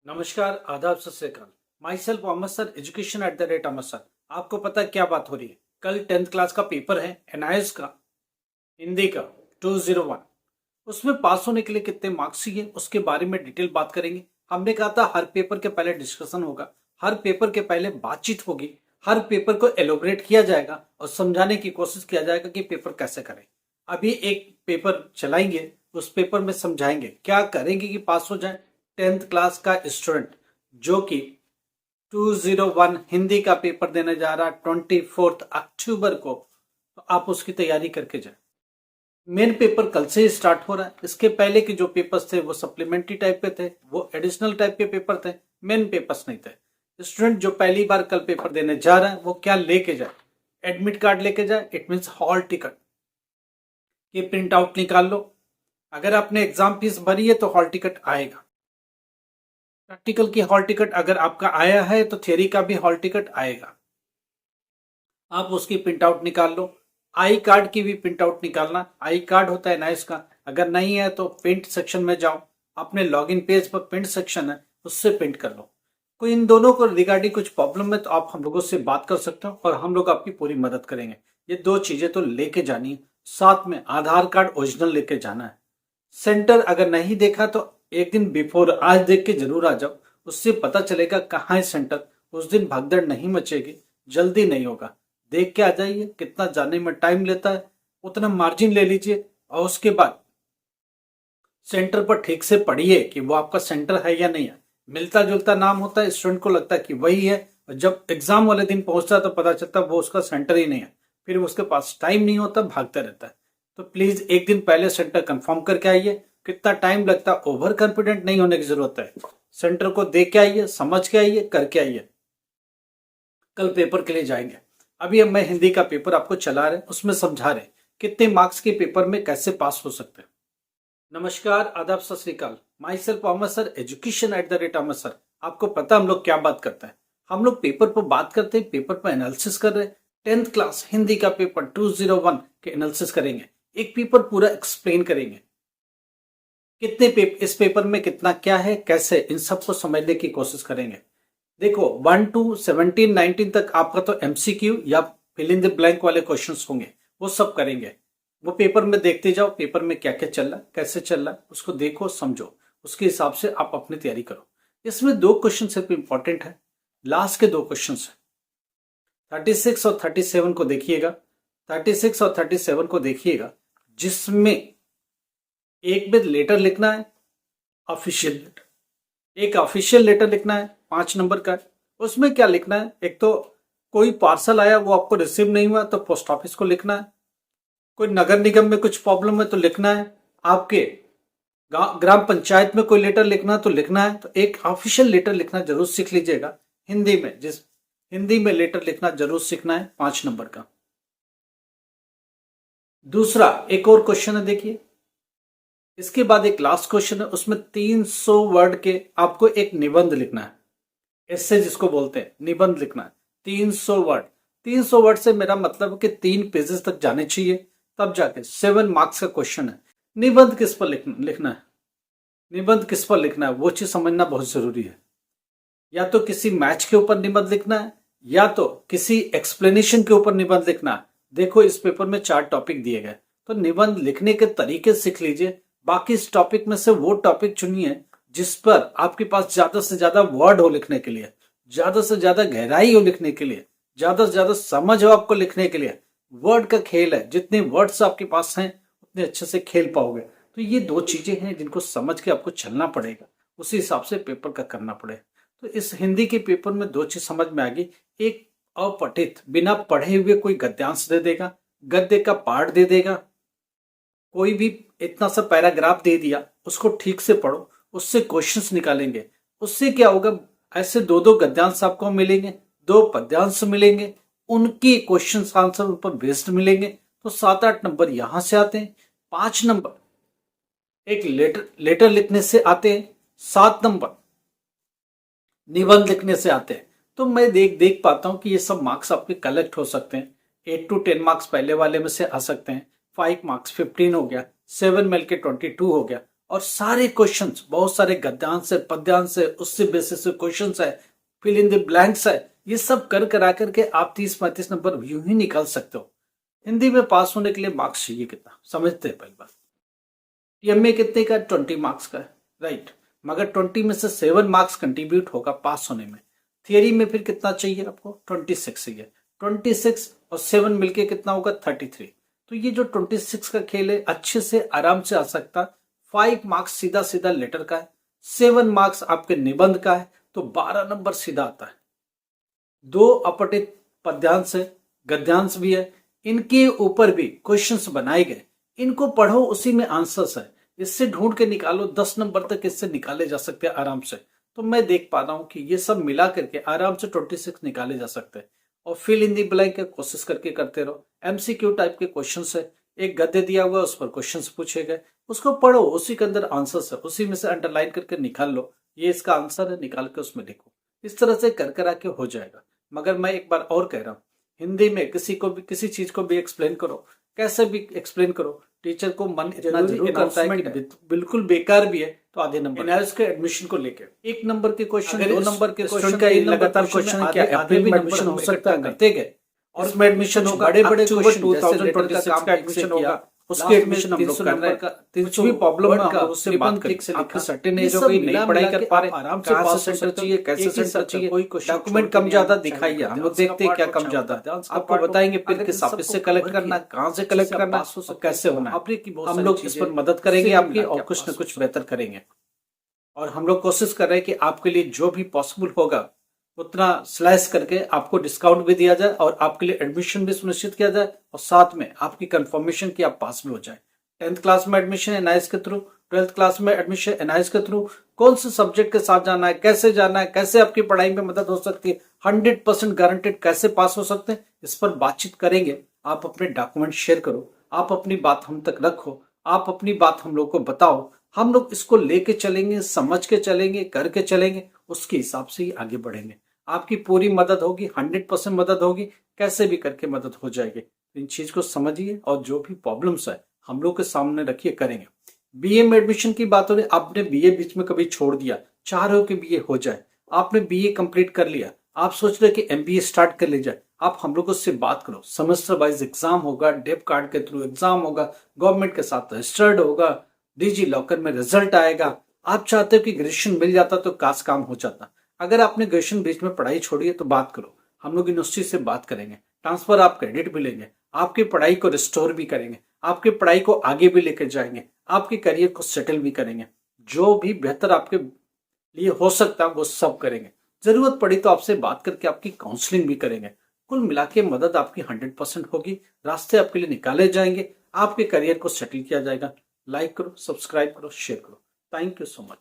नमस्कार, आदाब, सत श्री अकाल। My self Mohammad sir, education @Amar sir. आपको पता है क्या बात हो रही है? कल 10th क्लास का पेपर है, एनआईएस का, हिंदी का 201। उसमें पास होने के लिए कितने मार्क्स चाहिए उसके बारे में डिटेल बात करेंगे। हमने कहा था हर पेपर के पहले डिस्कशन होगा, हर पेपर के पहले बातचीत होगी, हर पेपर को एलोबरेट किया जाएगा और समझाने की कोशिश किया जाएगा कि पेपर कैसे करें। अभी एक पेपर चलाएंगे, उस पेपर में समझाएंगे क्या करेंगे कि पास हो जाए। 10th क्लास का स्टूडेंट जो कि 201 हिंदी का पेपर देने जा रहा 24 अक्टूबर को, तो आप उसकी तैयारी करके जाए। मेन पेपर कल से ही स्टार्ट हो रहा है। इसके पहले के जो पेपर्स थे वो सप्लीमेंट्री टाइप के थे, वो एडिशनल टाइप के पेपर थे, मेन पेपर्स नहीं थे। स्टूडेंट जो पहली बार कल पेपर देने जा रहा है वो क्या लेके जाए? एडमिट कार्ड लेके जाए, इट मीन्स हॉल टिकट ये प्रिंट आउट निकाल लो। अगर आपने एग्जाम फीस भरी है तो हॉल टिकट आएगा। प्रैक्टिकल की हॉल टिकट अगर आपका आया है तो थियरी का भी हॉल टिकट आएगा। आप उसकी प्रिंट आउट निकाल लो। आई कार्ड की भी प्रिंट आउट निकालना। आई कार्ड होता है नाइस का, अगर नहीं है तो प्रिंट सेक्शन में जाओ, अपने लॉगिन पेज पर प्रिंट सेक्शन है, उससे प्रिंट कर लो। कोई इन दोनों को रिगार्डिंग कुछ प्रॉब्लम है तो आप हम लोगों से बात कर सकते हो और हम लोग आपकी पूरी मदद करेंगे। ये दो चीजें तो लेके जानी है, साथ में आधार कार्ड ओरिजिनल लेके जाना है। सेंटर अगर नहीं देखा तो एक दिन बिफोर आज देख के जरूर आ जाओ, उससे पता चलेगा कहाँ है सेंटर। उस दिन भगदड़ नहीं मचेगी, जल्दी नहीं होगा, देख के आ जाइए। कितना जाने में टाइम लेता है उतना मार्जिन ले लीजिए और उसके बाद सेंटर पर ठीक से पढ़िए कि वो आपका सेंटर है या नहीं है। मिलता जुलता नाम होता है, स्टूडेंट को लगता है कि वही है, और जब एग्जाम वाले दिन पहुंचता है तो पता चलता है वो उसका सेंटर ही नहीं है। फिर उसके पास टाइम नहीं होता, भागता रहता है। तो प्लीज एक दिन पहले सेंटर कंफर्म करके आइए। कितना टाइम लगता है, ओवर कॉन्फिडेंट नहीं होने की जरूरत है। सेंटर को देख के आइए, समझ के आइए, करके आइए। कल पेपर के लिए जाएंगे। अभी हम मैं हिंदी का पेपर आपको चला रहे, उसमें समझा रहे कितने मार्क्स के पेपर में कैसे पास हो सकते हैं। नमस्कार, आदाब, सत श्री अकाल। My self Mohammad sir, education @Amar sir. आपको पता हम लोग क्या बात करते हैं? हम लोग पेपर पर बात करते हैं, पेपर पर एनालिसिस कर रहे हैं। 10th क्लास हिंदी का पेपर 201 के एनालिसिस करेंगे, एक पेपर पूरा एक्सप्लेन करेंगे। कितने इस पेपर में कितना क्या है, कैसे, इन सबको समझने की कोशिश करेंगे। देखो 1 to 17 19 तक आपका तो एमसीक्यू या फिल इन द ब्लैंक वाले क्वेश्चंस होंगे, वो सब करेंगे। वो पेपर में देखते जाओ, पेपर में क्या क्या चल रहा है, कैसे चल रहा है, उसको देखो, समझो, उसके हिसाब से आप अपनी तैयारी करो। इसमें दो क्वेश्चन सिर्फ इंपॉर्टेंट है, लास्ट के दो क्वेश्चन है। 36 और 37 को देखिएगा, 36 और 37 को देखिएगा, जिसमें एक में लेटर लिखना है, ऑफिशियल लेटर। एक ऑफिशियल लेटर लिखना है 5 नंबर का। उसमें क्या लिखना है? एक तो कोई पार्सल आया वो आपको रिसीव नहीं हुआ तो पोस्ट ऑफिस को लिखना है। कोई नगर निगम में कुछ प्रॉब्लम है तो लिखना है। आपके ग्राम पंचायत में कोई लेटर लिखना है तो लिखना है। तो एक ऑफिशियल लेटर लिखना जरूर सीख लीजिएगा हिंदी में। हिंदी में लेटर लिखना जरूर सीखना है, 5 नंबर का। दूसरा एक और क्वेश्चन है, देखिए। इसके बाद एक लास्ट क्वेश्चन है, उसमें 300 वर्ड के आपको एक निबंध लिखना है। एस्से जिसको बोलते हैं, निबंध लिखना है 300 वर्ड। 300 वर्ड से मेरा मतलब है कि 3 पेजेस तक जाने चाहिए, तब जाके 7 मार्क्स का क्वेश्चन है। निबंध किस पर लिखना है? निबंध किस पर लिखना है वो चीज समझना बहुत जरूरी है। या तो किसी मैच के ऊपर निबंध लिखना है, या तो किसी एक्सप्लेनेशन के ऊपर निबंध लिखना है। देखो इस पेपर में 4 टॉपिक दिए गए, तो निबंध लिखने के तरीके सीख लीजिए। बाकी इस टॉपिक में से वो टॉपिक चुनिए जिस पर आपके पास ज्यादा से ज्यादा वर्ड हो लिखने के लिए, ज्यादा से ज्यादा गहराई हो लिखने के लिए, ज्यादा से ज्यादा समझ हो आपको लिखने के लिए। वर्ड का खेल है, जितने वर्ड्स आपके पास हैं उतने अच्छे से खेल पाओगे। तो ये दो चीजें हैं जिनको समझ के आपको चलना पड़ेगा, उसी हिसाब से पेपर का करना पड़ेगा। तो इस हिंदी के पेपर में 2 चीज समझ में आ गई। एक, अपठित बिना पढ़े हुए कोई गद्यांश दे देगा, गद्य का पार्ट दे देगा, कोई भी इतना सा पैराग्राफ दे दिया, उसको ठीक से पढ़ो, उससे क्वेश्चंस निकालेंगे। उससे क्या होगा, ऐसे 2-2 गद्यांश आपको मिलेंगे, 2 पद्यांश मिलेंगे, उनके क्वेश्चन आंसर उन पर बेस्ड मिलेंगे। तो 7-8 नंबर यहां से आते हैं, 5 नंबर एक लेटर लिखने से आते हैं, 7 नंबर निबंध लिखने से आते हैं। तो मैं देख पाता हूं कि ये सब मार्क्स आपके कलेक्ट हो सकते हैं। 8 to 10 मार्क्स पहले वाले में से आ सकते हैं, 5 मार्क्स 15 हो गया, 7 मिल के 22 हो गया, और सारे क्वेश्चंस, बहुत सारे गद्यांश है, पद्यांश है, उससे बेसिस से क्वेश्चंस है, फिल इन द ब्लैंक्स है, ये सब कर करा करके आप 30-35 नंबर यूं ही निकाल सकते हो। हिंदी में पास होने के लिए मार्क्स चाहिए कितना समझते हैं पहली बात। टीएमए कितने का? 20 मार्क्स का है, राइट। मगर 20 में से 7 मार्क्स कंट्रीब्यूट होगा पास होने में। थियरी में फिर कितना चाहिए आपको? 26 चाहिए। 26 और 7 मिलके कितना होगा? 33। तो ये जो 26 का खेल है अच्छे से आराम से आ सकता। 5 मार्क्स सीधा सीधा लेटर का है, 7 मार्क्स आपके निबंध का है, तो 12 नंबर सीधा आता है। 2 अपठित पद्यांश है, गद्यांश भी है, इनके ऊपर भी क्वेश्चंस बनाए गए, इनको पढ़ो, उसी में आंसर्स है, इससे ढूंढ के निकालो। 10 नंबर तक इससे निकाले जा सकते हैं आराम से। तो मैं देख पा रहा हूं कि ये सब मिला करके आराम से 26 निकाले जा सकते हैं। और फिल इन दी ब्लैंक कोशिश करके करते रहो। एमसीक्यू टाइप के क्वेश्चंस है, एक गद्य दिया हुआ है, उस पर क्वेश्चंस पूछे गए, उसको पढ़ो, उसी के अंदर आंसर्स है, उसी में से अंडरलाइन करके निकाल लो, ये इसका आंसर है, निकाल के उसमें लिखो। इस तरह से कर कर आके हो जाएगा। मगर मैं एक बार और कह रहा हूँ, हिंदी में किसी को भी किसी चीज को भी एक्सप्लेन करो, कैसे भी एक्सप्लेन करो, टीचर को मन इतना जरूर करता है कि बिल्कुल बेकार भी है तो आधे नंबर। एनआईएस के एडमिशन को लेके 1 नंबर के क्वेश्चन, 2 नंबर के क्वेश्चन का लगातार क्वेश्चन है, क्या अप्रैल में एडमिशन हो सकता है? करते गए और उसमें एडमिशन होगा, बड़े बड़े क्वेश्चन 2026 का एडमिशन होगा, उसके एडमिशन हम लोग कर रहे हैं। कुछ भी प्रॉब्लम है हम लोग उससे बात करें। आपकी सर्टेन एज हो गई, नहीं पढ़ाई कर पा रहे, आराम से पास सेंटर चाहिए, कैसे सेंटर चाहिए, डॉक्यूमेंट कम ज्यादा दिखाइए, हम लोग देखते हैं क्या कम ज्यादा है, आपको बताएंगे फिर किस ऑफिस से कलेक्ट करना, कहाँ से कलेक्ट करना, कैसे होना है। हम लोग इस पर मदद करेंगे आपकी और कुछ न कुछ बेहतर करेंगे। और हम लोग कोशिश कर रहे हैं कि आपके लिए जो भी पॉसिबल होगा उतना स्लाइस करके आपको डिस्काउंट भी दिया जाए और आपके लिए एडमिशन भी सुनिश्चित किया जाए और साथ में आपकी कंफर्मेशन की आप पास भी हो जाए। 10th क्लास में एडमिशन एनआईएस के थ्रू, 12th क्लास में एडमिशन एनआईएस के थ्रू, कौन से सब्जेक्ट के साथ जाना है, कैसे जाना है, कैसे आपकी पढ़ाई में मदद हो सकती है, 100% गारंटेड कैसे पास हो सकते हैं, इस पर बातचीत करेंगे। आप अपने डॉक्यूमेंट शेयर करो, आप अपनी बात हम तक रखो, आप अपनी बात हम लोग को बताओ, हम लोग इसको लेके चलेंगे, समझ के चलेंगे, करके चलेंगे, उसके हिसाब से ही आगे बढ़ेंगे। आपकी पूरी मदद होगी, 100% मदद होगी, कैसे भी करके मदद हो जाएगी। इन चीज को समझिए और जो भी प्रॉब्लम्स है हम लोग के सामने रखिए, करेंगे। बीए में एडमिशन की बात हो रही, आपने बीए बीच में कभी छोड़ दिया, चाह रहे हो कि बीए हो जाए, आपने बीए कंप्लीट कर लिया, आप सोच रहे कि एमबीए स्टार्ट कर ले जाए, आप हम लोगों से बात करो। सेमेस्टर वाइज एग्जाम होगा, डेप कार्ड के थ्रू एग्जाम होगा, गवर्नमेंट के साथ रजिस्टर्ड होगा, डिजी लॉकर में रिजल्ट आएगा। आप चाहते हो कि ग्रेजुएशन मिल जाता तो काश काम हो जाता। अगर आपने ग्रेजुएशन बीच में पढ़ाई छोड़ी है तो बात करो, हम लोग यूनिवर्सिटी से बात करेंगे, ट्रांसफर आप क्रेडिट भी लेंगे, आपकी पढ़ाई को रिस्टोर भी करेंगे, आपकी पढ़ाई को आगे भी लेकर जाएंगे, आपके करियर को सेटल भी करेंगे। जो भी बेहतर आपके लिए हो सकता है वो सब करेंगे। जरूरत पड़ी तो आपसे बात करके आपकी काउंसलिंग भी करेंगे। कुल मिला के मदद आपकी 100% होगी, रास्ते आपके लिए निकाले जाएंगे, आपके करियर को सेटल किया जाएगा। लाइक करो, सब्सक्राइब करो, शेयर करो। Thank you so much.